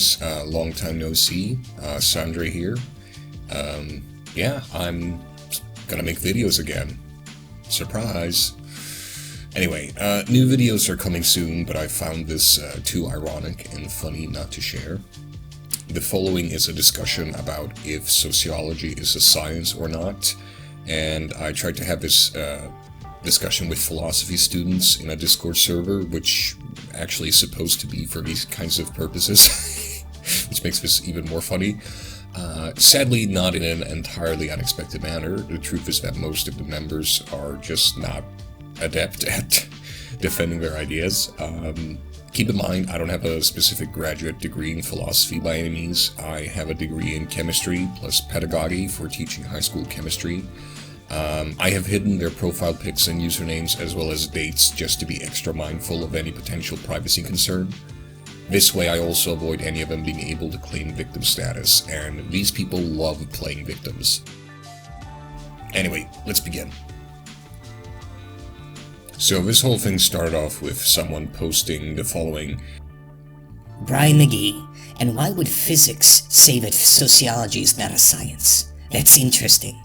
guys? Long time no see. Sandra here. Yeah, I'm gonna make videos again. Surprise! Anyway, new videos are coming soon, but I found this too ironic and funny not to share. The following is a discussion about if sociology is a science or not, and I tried to have this discussion with philosophy students in a Discord server, which actually is supposed to be for these kinds of purposes, which makes this even more funny. Sadly, not in an entirely unexpected manner. The truth is that most of the members are just not adept at defending their ideas. Keep in mind, I don't have a specific graduate degree in philosophy by any means. I have a degree in chemistry plus pedagogy for teaching high school chemistry. I have hidden their profile pics and usernames as well as dates just to be extra mindful of any potential privacy concern. This way I also avoid any of them being able to claim victim status, and these people love playing victims. Anyway, let's begin. So this whole thing started off with someone posting the following. Brian McGee, and why would physics say that sociology is not a science? That's interesting.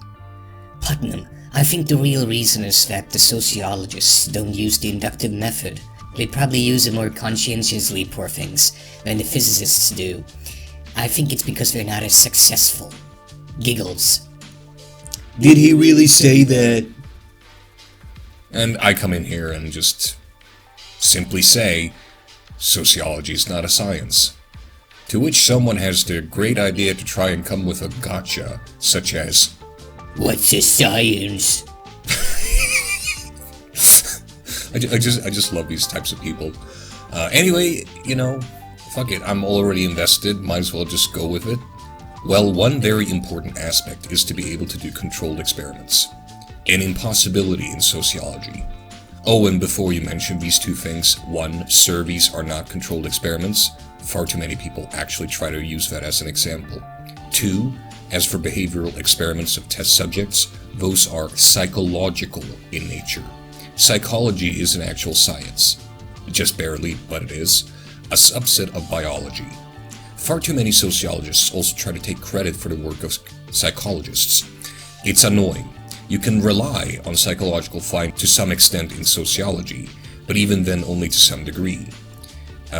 Putnam, I think the real reason is that the sociologists don't use the inductive method. They probably use it more conscientiously, poor things, than the physicists do. I think it's because they're not as successful. Giggles. Did he really say that? And I come in here and just simply say, sociology is not a science. To which someone has the great idea to try and come with a gotcha, such as, what's a science? I just love these types of people. Anyway, fuck it, I'm already invested, might as well just go with it. Well, one very important aspect is to be able to do controlled experiments. An impossibility in sociology. Oh, and before you mention these two things, one, surveys are not controlled experiments. Far too many people actually try to use that as an example. Two, as for behavioral experiments of test subjects, those are psychological in nature. Psychology is an actual science. Just barely, but it is. A subset of biology. Far too many sociologists also try to take credit for the work of psychologists. It's annoying. You can rely on psychological findings to some extent in sociology, but even then only to some degree.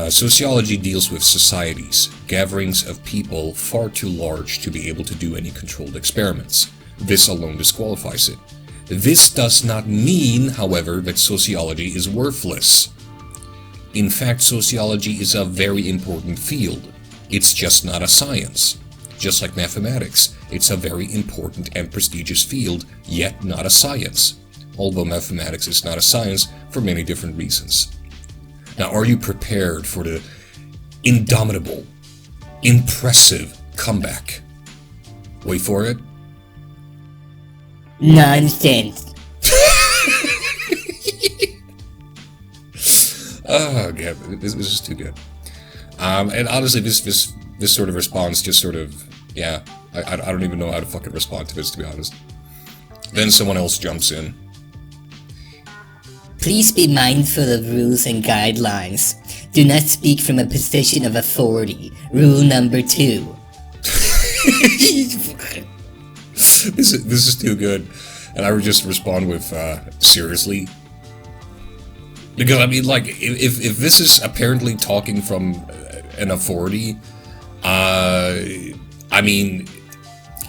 Sociology deals with societies, gatherings of people far too large to be able to do any controlled experiments. This alone disqualifies it. This does not mean, however, that sociology is worthless. In fact, sociology is a very important field. It's just not a science. Just like mathematics, it's a very important and prestigious field, yet not a science. Although mathematics is not a science for many different reasons. Now, are you prepared for the indomitable, impressive comeback? Wait for it. Nonsense. Oh, God, this is too good. And honestly, this sort of response just sort of, yeah, I don't even know how to fucking respond to this, to be honest. Then someone else jumps in. Please be mindful of rules and guidelines. Do not speak from a position of authority. Rule number 2. This is too good. And I would just respond with, seriously? Because, I mean, like, if this is apparently talking from an authority, I mean,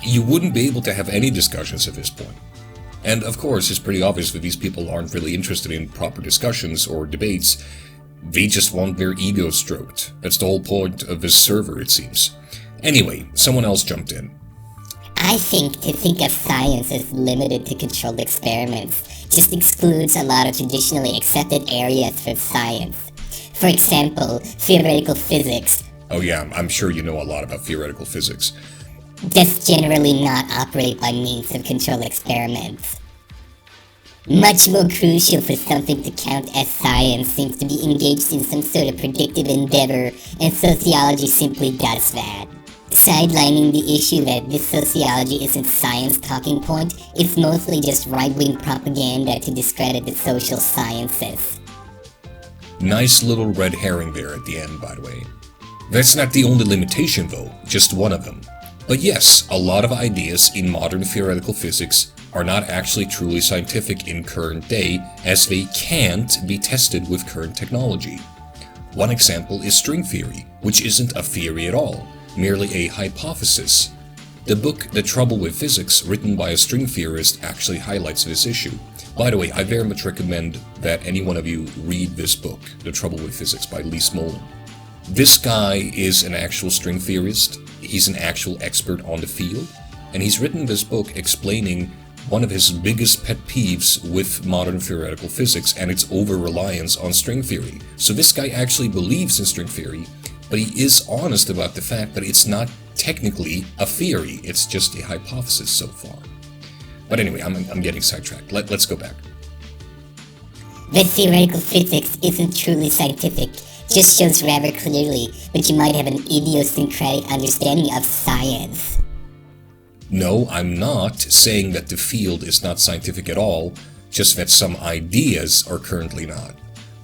you wouldn't be able to have any discussions at this point. And of course, it's pretty obvious that these people aren't really interested in proper discussions or debates. They just want their ego stroked. That's the whole point of this server, it seems. Anyway, someone else jumped in. I think to think of science as limited to controlled experiments just excludes a lot of traditionally accepted areas for science. For example, theoretical physics. Oh yeah, I'm sure you know a lot about theoretical physics. Does generally not operate by means of controlled experiments. Much more crucial for something to count as science seems to be engaged in some sort of predictive endeavor, and sociology simply does that. Sidelining the issue that this sociology isn't science talking point, it's mostly just right-wing propaganda to discredit the social sciences. Nice little red herring there at the end, by the way. That's not the only limitation though, just one of them. But yes, a lot of ideas in modern theoretical physics are not actually truly scientific in current day, as they can't be tested with current technology. One example is string theory, which isn't a theory at all, merely a hypothesis. The book The Trouble with Physics, written by a string theorist, actually highlights this issue. By the way, I very much recommend that any one of you read this book, The Trouble with Physics by Lee Smolin. This guy is an actual string theorist, he's an actual expert on the field, and he's written this book explaining one of his biggest pet peeves with modern theoretical physics and its over-reliance on string theory. So this guy actually believes in string theory, but he is honest about the fact that it's not technically a theory, it's just a hypothesis so far. But anyway, I'm getting sidetracked. Let's go back. That theoretical physics isn't truly scientific just shows rather clearly that you might have an idiosyncratic understanding of science. No, I'm not saying that the field is not scientific at all, just that some ideas are currently not.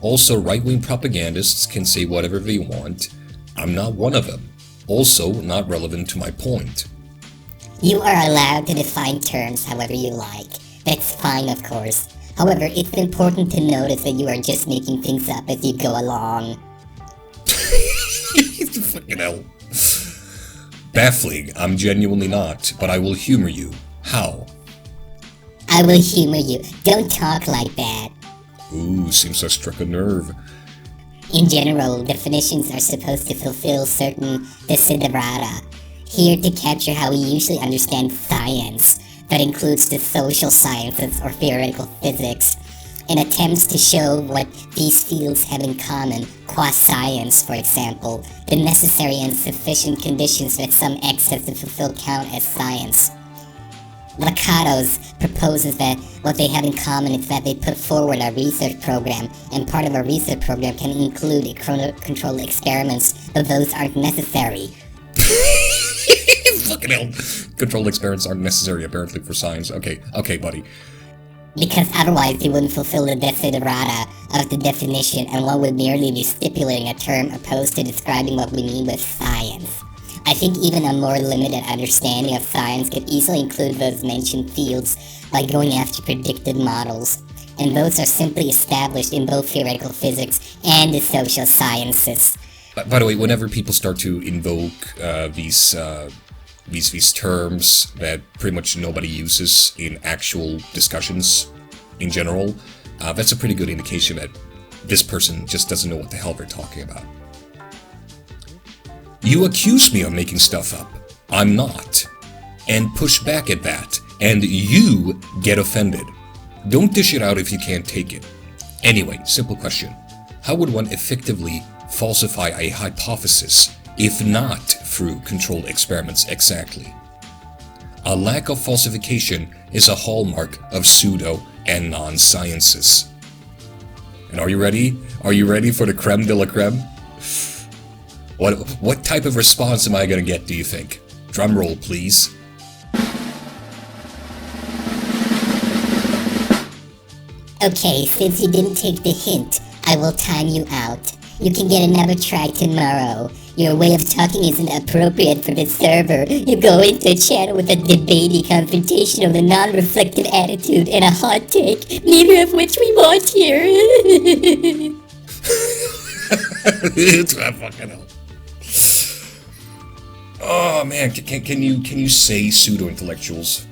Also, right-wing propagandists can say whatever they want. I'm not one of them. Also, not relevant to my point. You are allowed to define terms however you like. That's fine, of course. However, it's important to notice that you are just making things up as you go along. Fucking hell. Baffling, I'm genuinely not, but I will humor you. How? I will humor you. Don't talk like that. Ooh, seems I struck a nerve. In general, definitions are supposed to fulfill certain desiderata. Here to capture how we usually understand science, that includes the social sciences or theoretical physics, and attempts to show what these fields have in common, qua science, for example, the necessary and sufficient conditions that some excess to fulfill count as science. Lakatos proposes that what they have in common is that they put forward a research program, and part of a research program can include controlled experiments, but those aren't necessary. Fucking hell. Controlled experiments aren't necessary apparently for science. Okay, buddy. Because otherwise they wouldn't fulfill the desiderata of the definition, and one would merely be stipulating a term opposed to describing what we mean with science. I think even a more limited understanding of science could easily include those mentioned fields by going after predicted models, and those are simply established in both theoretical physics and the social sciences. By the way, whenever people start to invoke these terms that pretty much nobody uses in actual discussions in general, that's a pretty good indication that this person just doesn't know what the hell they're talking about. You accuse me of making stuff up. I'm not. And push back at that, and you get offended. Don't dish it out if you can't take it. Anyway, simple question. How would one effectively falsify a hypothesis, if not through controlled experiments exactly? A lack of falsification is a hallmark of pseudo and non-sciences. And are you ready? Are you ready for the creme de la creme? What type of response am I gonna get, do you think? Drum roll, please. Okay, since you didn't take the hint, I will time you out. You can get another try tomorrow. Your way of talking isn't appropriate for the server. You go into a channel with a debatey confrontation of a non-reflective attitude and a hot take, neither of which we want here. It's not fucking hell. Oh man, can you say pseudo-intellectuals?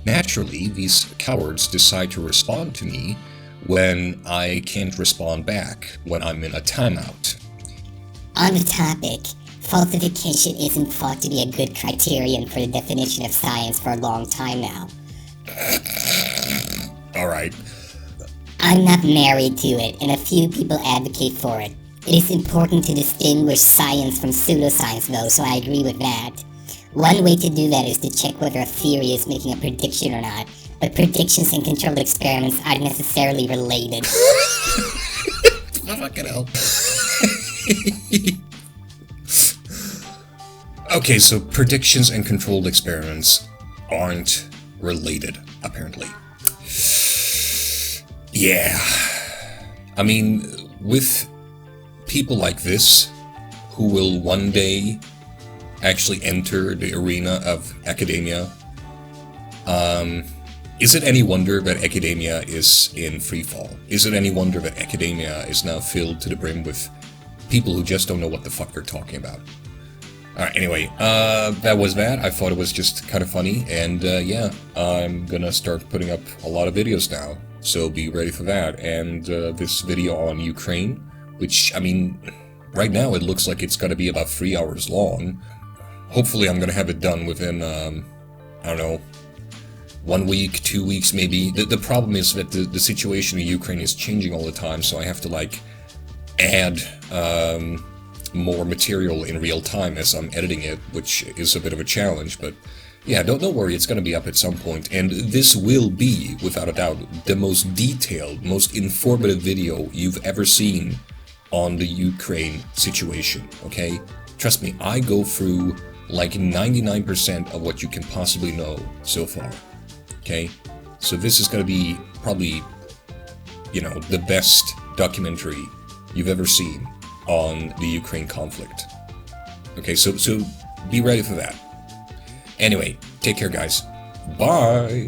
Naturally, these cowards decide to respond to me when I can't respond back, when I'm in a timeout. On the topic, falsification isn't thought to be a good criterion for the definition of science for a long time now. Alright. I'm not married to it, and a few people advocate for it. It is important to distinguish science from pseudoscience though, so I agree with that. One way to do that is to check whether a theory is making a prediction or not, but predictions and controlled experiments aren't necessarily related. Fucking hell. Okay, so predictions and controlled experiments aren't related, apparently. Yeah. I mean, with people like this, who will one day actually enter the arena of academia. Is it any wonder that academia is in freefall? Is it any wonder that academia is now filled to the brim with people who just don't know what the fuck they're talking about? Alright, anyway, that was that. I thought it was just kind of funny, and yeah, I'm gonna start putting up a lot of videos now, so be ready for that. And this video on Ukraine, which, I mean, right now it looks like it's gonna be about 3 hours long. Hopefully I'm gonna have it done within, I don't know, 1 week, 2 weeks maybe. The problem is that the situation in Ukraine is changing all the time, so I have to, like, add more material in real time as I'm editing it, which is a bit of a challenge, but yeah, don't worry, it's gonna be up at some point, and this will be, without a doubt, the most detailed, most informative video you've ever seen on the Ukraine situation, okay? Trust me, I go through like 99% of what you can possibly know so far, okay? So this is gonna be probably, you know, the best documentary you've ever seen on the Ukraine conflict. Okay, so be ready for that. Anyway, take care, guys. Bye!